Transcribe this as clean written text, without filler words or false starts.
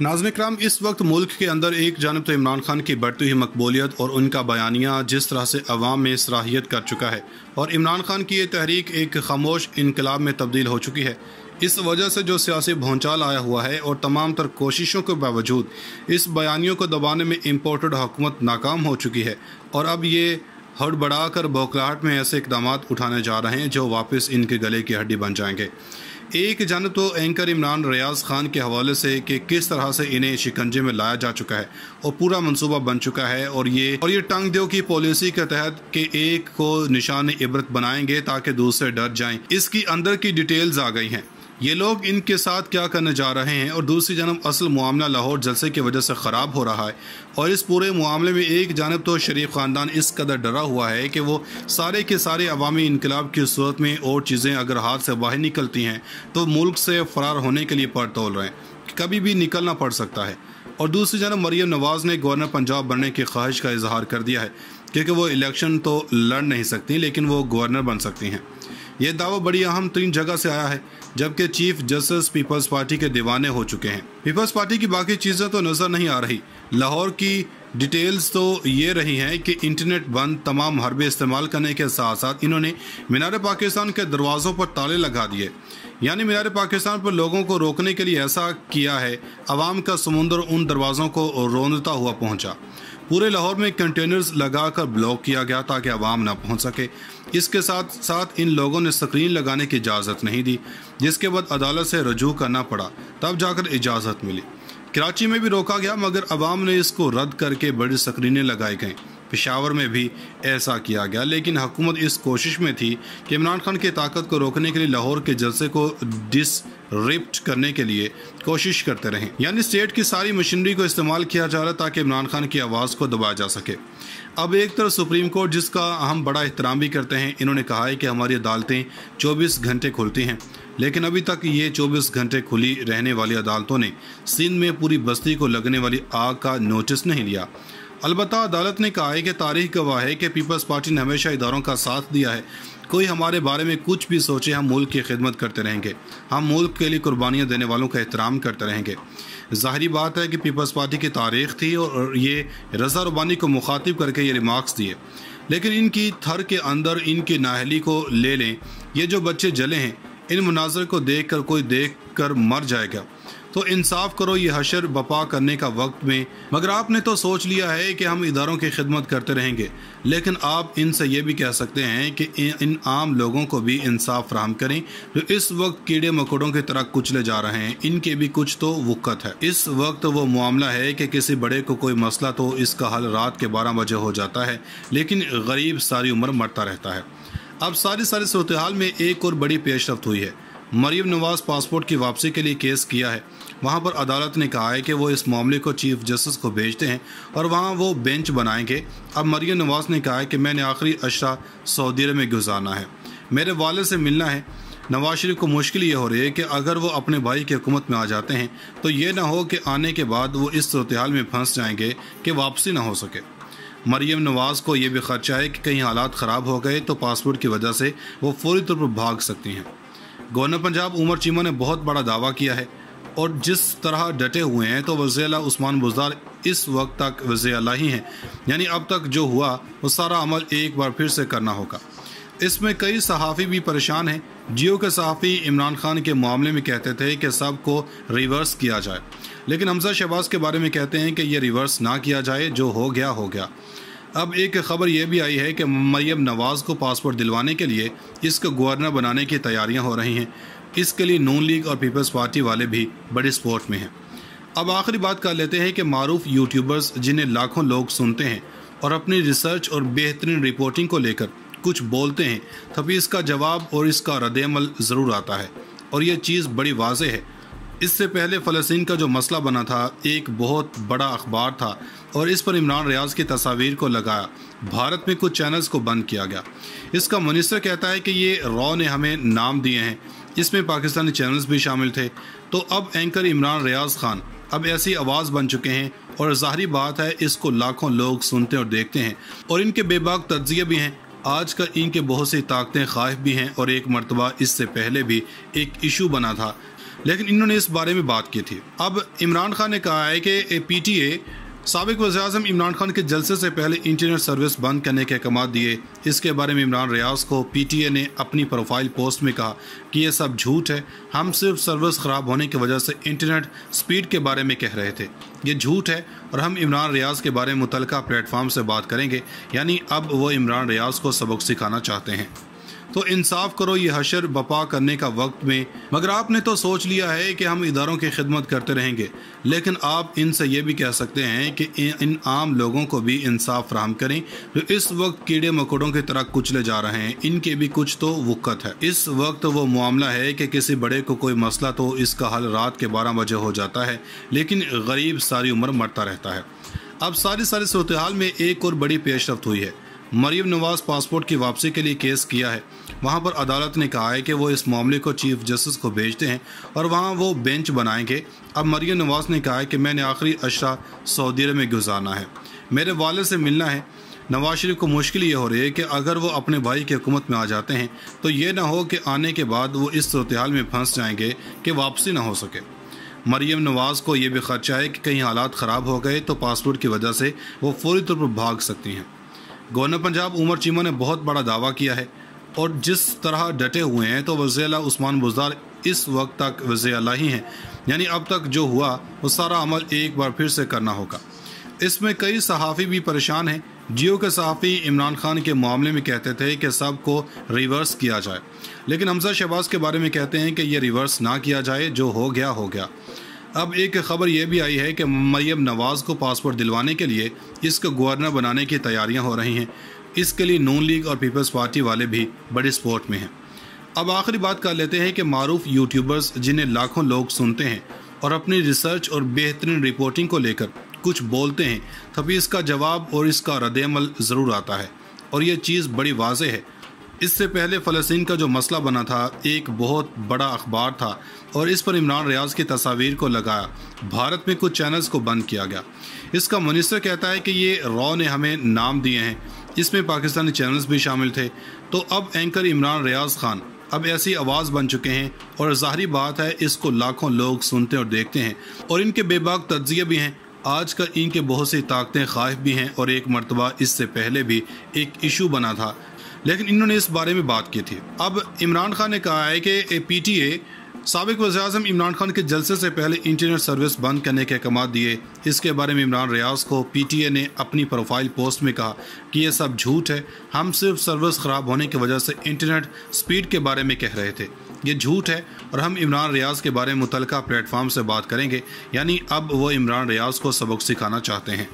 नाज़रीन इकराम, इस वक्त मुल्क के अंदर एक जानब तो इमरान खान की बढ़ती हुई मकबूलियत और उनका बयानिया जिस तरह से अवाम में सराहियत कर चुका है और इमरान खान की ये तहरीक एक खामोश इनकलाब में तब्दील हो चुकी है। इस वजह से जो सियासी भौंचाल आया हुआ है और तमाम तर कोशिशों के बावजूद इस बयानियों को दबाने में इम्पोर्टेड हुकूमत नाकाम हो चुकी है और अब ये हड़बड़ा कर बौखलाहट में ऐसे इकदाम उठाने जा रहे हैं जो वापस इनके गले की हड्डी बन जाएंगे। एक जानब तो एंकर इमरान रियाज खान के हवाले से कि किस तरह से इन्हें शिकंजे में लाया जा चुका है और पूरा मंसूबा बन चुका है और ये टंग देव की पॉलिसी के तहत कि एक को निशान इबरत बनाएंगे ताकि दूसरे डर जाएं। इसकी अंदर की डिटेल्स आ गई हैं, ये लोग इनके साथ क्या करने जा रहे हैं और दूसरी जानब असल मामला लाहौर जलसे की वजह से ख़राब हो रहा है और इस पूरे मामले में एक जानब तो शरीफ ख़ानदान इस कदर डरा हुआ है कि वो सारे के सारे अवामी इनकलाब की सूरत में और चीज़ें अगर हाथ से बाहर निकलती हैं तो मुल्क से फ़रार होने के लिए पर तोल रहे हैं, कभी भी निकलना पड़ सकता है। और दूसरी जानब मरियम नवाज़ ने गवर्नर पंजाब बनने की ख्वाहिश का इजहार कर दिया है क्योंकि वो इलेक्शन तो लड़ नहीं सकती लेकिन वो गवर्नर बन सकती हैं। ये दावा बड़ी अहम तरीन जगह से आया है जबकि चीफ जस्टिस पीपल्स पार्टी के दीवाने हो चुके हैं। पीपल्स पार्टी की बाकी चीज़ें तो नज़र नहीं आ रही। लाहौर की डिटेल्स तो ये रही हैं कि इंटरनेट बंद, तमाम हरबे इस्तेमाल करने के साथ साथ इन्होंने मीनार पाकिस्तान के दरवाज़ों पर ताले लगा दिए, यानी मीनार पाकिस्तान पर लोगों को रोकने के लिए ऐसा किया है। अवाम का समुंदर उन दरवाज़ों को रोंदता हुआ पहुंचा। पूरे लाहौर में कंटेनर्स लगाकर ब्लॉक किया गया ताकि अवाम ना पहुंच सके। इसके साथ साथ इन लोगों ने स्क्रीन लगाने की इजाज़त नहीं दी, जिसके बाद अदालत से रजू करना पड़ा, तब जाकर इजाज़त मिली। कराची में भी रोका गया मगर अवाम ने इसको रद्द करके बड़ी स्क्रीनें लगाई गईं। पेशावर में भी ऐसा किया गया, लेकिन हुकूमत इस कोशिश में थी कि इमरान खान की ताकत को रोकने के लिए लाहौर के जलसे को डिसरिप्ट करने के लिए कोशिश करते रहें, यानी स्टेट की सारी मशीनरी को इस्तेमाल किया जा रहा ताकि इमरान खान की आवाज़ को दबाया जा सके। अब एक तरफ सुप्रीम कोर्ट, जिसका हम बड़ा एहतराम भी करते हैं, इन्होंने कहा है कि हमारी अदालतें 24 घंटे खुलती हैं, लेकिन अभी तक ये 24 घंटे खुली रहने वाली अदालतों ने सिंध में पूरी बस्ती को लगने वाली आग का नोटिस नहीं लिया। अलबत्ता अदालत ने कहा है कि तारीख गवाह है कि पीपल्स पार्टी ने हमेशा इदारों का साथ दिया है। कोई हमारे बारे में कुछ भी सोचे, हम मुल्क की खिदमत करते रहेंगे, हम मुल्क के लिए कुर्बानियाँ देने वालों का एहतराम करते रहेंगे। ज़ाहिरी बात है कि पीपल्स पार्टी की तारीख थी और ये रज़ा रब्बानी को मुखातिब करके ये रिमार्क्स दिए, लेकिन इनकी थर के अंदर इनकी नाहली को ले लें। ये जो बच्चे जले हैं, इन मुनाज़र को देख कर कोई देख कर मर जाएगा, तो इंसाफ करो, ये हशर बपा करने का वक्त में। मगर आपने तो सोच लिया है कि हम इदारों की खिदमत करते रहेंगे, लेकिन आप इनसे ये भी कह सकते हैं कि इन आम लोगों को भी इंसाफ फराहम करें जो इस वक्त कीड़े मकोड़ों की तरह कुचले जा रहे हैं। इनके भी कुछ तो वक़्त है। इस वक्त वो मामला है कि किसी बड़े को कोई मसला तो इसका हल रात के 12 बजे हो जाता है, लेकिन गरीब सारी उम्र मरता रहता है। अब सारी सूरत हाल में एक और बड़ी पेशरफ्त हुई है। मरियम नवाज़ पासपोर्ट की वापसी के लिए केस किया है। वहाँ पर अदालत ने कहा है कि वो इस मामले को चीफ जस्टिस को भेजते हैं और वहाँ वो बेंच बनाएंगे। अब मरियम नवाज़ ने कहा है कि मैंने आखिरी अशरा सऊदी अरब में गुजारना है, मेरे वालिद से मिलना है। नवाज शरीफ को मुश्किल ये हो रही है कि अगर वो अपने भाई की हुकूमत में आ जाते हैं तो ये ना हो कि आने के बाद वो इस सूरत हाल में फंस जाएंगे कि वापसी ना हो सके। मरियम नवाज़ को ये भी खर्चा है कि कहीं हालात ख़राब हो गए तो पासपोर्ट की वजह से वो फौरी तौर पर भाग सकती हैं। गवर्नर पंजाब उमर चीमा ने बहुत बड़ा दावा किया है और जिस तरह डटे हुए हैं तो वज़ीर आला उस्मान बुज़दार इस वक्त तक वज़ीर आला ही हैं, यानी अब तक जो हुआ वो सारा अमल एक बार फिर से करना होगा। इसमें कई सहाफ़ी भी परेशान हैं। जियो के सहाफ़ी इमरान खान के मामले में कहते थे कि सब को रिवर्स किया जाए, लेकिन हमजा शहबाज के बारे में कहते हैं कि ये रिवर्स ना किया जाए, जो हो गया हो गया। अब एक खबर यह भी आई है कि मरियम नवाज़ को पासपोर्ट दिलवाने के लिए इसको गवर्नर बनाने की तैयारियां हो रही हैं। इसके लिए नून लीग और पीपल्स पार्टी वाले भी बड़ी सपोर्ट में हैं। अब आखिरी बात कर लेते हैं कि मारूफ यूट्यूबर्स जिन्हें लाखों लोग सुनते हैं और अपनी रिसर्च और बेहतरीन रिपोर्टिंग को लेकर कुछ बोलते हैं, तभी इसका जवाब और इसका रद्द-ए-अमल ज़रूर आता है और ये चीज़ बड़ी वाज़ेह है। इससे पहले फ़लस्तीन का जो मसला बना था, एक बहुत बड़ा अखबार था और इस पर इमरान रियाज की तस्वीर को लगाया। भारत में कुछ चैनल्स को बंद किया गया। इसका मिनिस्टर कहता है कि ये रॉ ने हमें नाम दिए हैं, इसमें पाकिस्तानी चैनल्स भी शामिल थे। तो अब एंकर इमरान रियाज खान अब ऐसी आवाज़ बन चुके हैं और ज़ाहिरी बात है इसको लाखों लोग सुनते और देखते हैं और इनके बेबाक तज्ज़िये भी हैं। आजकल इनके बहुत सी ताकतें ख़ाइफ भी हैं और एक मरतबा इससे पहले भी एक इशू बना था लेकिन इन्होंने इस बारे में बात की थी। अब इमरान खान ने कहा है कि PTA साबिक वज़ीर-ए-आज़म इमरान खान के जलसे से पहले इंटरनेट सर्विस बंद करने के अहकाम दिए। इसके बारे में इमरान रियाज को PTA ने अपनी प्रोफाइल पोस्ट में कहा कि ये सब झूठ है, हम सिर्फ सर्विस ख़राब होने की वजह से इंटरनेट स्पीड के बारे में कह रहे थे। ये झूठ है और हम इमरान रियाज के बारे में मुतल्लिका प्लेटफॉर्म से बात करेंगे। यानी अब वो इमरान रियाज को सबक सिखाना चाहते हैं। तो इंसाफ करो, ये हशर बपा करने का वक्त में, मगर आपने तो सोच लिया है कि हम इदारों की खिदमत करते रहेंगे, लेकिन आप इनसे ये भी कह सकते हैं कि इन आम लोगों को भी इंसाफ फराहम करें जो इस वक्त कीड़े मकोड़ों की तरह कुचले जा रहे हैं। इनके भी कुछ तो वक़्त है। इस वक्त वो मामला है कि किसी बड़े को कोई मसला तो इसका हल रात के 12 बजे हो जाता है, लेकिन गरीब सारी उम्र मरता रहता है। अब सारी सूरत हाल में एक और बड़ी पेशरफ्त हुई है। मरियम नवाज़ पासपोर्ट की वापसी के लिए केस किया है। वहां पर अदालत ने कहा है कि वो इस मामले को चीफ जस्टिस को भेजते हैं और वहां वो बेंच बनाएंगे। अब मरियम नवाज़ ने कहा है कि मैंने आखिरी अशरा सऊदी अरब में गुजारना है, मेरे वालिद से मिलना है। नवाज शरीफ को मुश्किल ये हो रही है कि अगर वो अपने भाई की हुकूमत में आ जाते हैं तो ये ना हो कि आने के बाद वो इस सूरत हाल में फंस जाएंगे कि वापसी ना हो सके। मरियम नवाज़ को ये भी खर्चा है कि कहीं हालात ख़राब हो गए तो पासपोर्ट की वजह से वो फौरी तौर पर भाग सकती हैं। गवर्नर पंजाब उमर चीमा ने बहुत बड़ा दावा किया है और जिस तरह डटे हुए हैं तो वज़ीर आला उस्मान बुज़दार इस वक्त तक वज़ीर आला ही हैं। यानी अब तक जो हुआ वो सारा अमल एक बार फिर से करना होगा। इसमें कई सहाफ़ी भी परेशान हैं। जियो के सहाफ़ी इमरान खान के मामले में कहते थे कि सब को रिवर्स किया जाए, लेकिन हमजा शहबाज के बारे में कहते हैं कि ये रिवर्स ना किया जाए, जो हो गया हो गया। अब एक खबर यह भी आई है कि मरियम नवाज़ को पासपोर्ट दिलवाने के लिए इसको गवर्नर बनाने की तैयारियां हो रही हैं। इसके लिए नून लीग और पीपल्स पार्टी वाले भी बड़ी सपोर्ट में हैं। अब आखिरी बात कर लेते हैं कि मारूफ यूट्यूबर्स जिन्हें लाखों लोग सुनते हैं और अपनी रिसर्च और बेहतरीन रिपोर्टिंग को लेकर कुछ बोलते हैं, तभी इसका जवाब और इसका रद्द-ए-अमल ज़रूर आता है। और ये चीज़ बड़ी वाज़ेह है। इससे पहले फ़लस्तीन का जो मसला बना था, एक बहुत बड़ा अखबार था और इस पर इमरान रियाज की तस्वीर को लगाया। भारत में कुछ चैनल्स को बंद किया गया। इसका मिनिस्टर कहता है कि ये रॉ ने हमें नाम दिए हैं, इसमें पाकिस्तानी चैनल्स भी शामिल थे। तो अब एंकर इमरान रियाज खान अब ऐसी आवाज़ बन चुके हैं और ज़ाहिरी बात है इसको लाखों लोग सुनते और देखते हैं और इनके बेबाक तज्ज़िये भी हैं। आजकल इनके बहुत सी ताकतें ख़ाइफ भी हैं और एक मरतबा इससे पहले भी एक इशू बना था, लेकिन इन्होंने इस बारे में बात की थी। अब इमरान खान ने कहा है कि PTA साबिक वज़ीर-ए-आज़म इमरान खान के जलसे से पहले इंटरनेट सर्विस बंद करने के अहकाम दिए। इसके बारे में इमरान रियाज को PTA ने अपनी प्रोफाइल पोस्ट में कहा कि ये सब झूठ है, हम सिर्फ सर्विस ख़राब होने की वजह से इंटरनेट स्पीड के बारे में कह रहे थे। ये झूठ है और हम इमरान रियाज के बारे में मुतल्लिका प्लेटफॉर्म से बात करेंगे। यानी अब वो इमरान रियाज को सबक सिखाना चाहते हैं।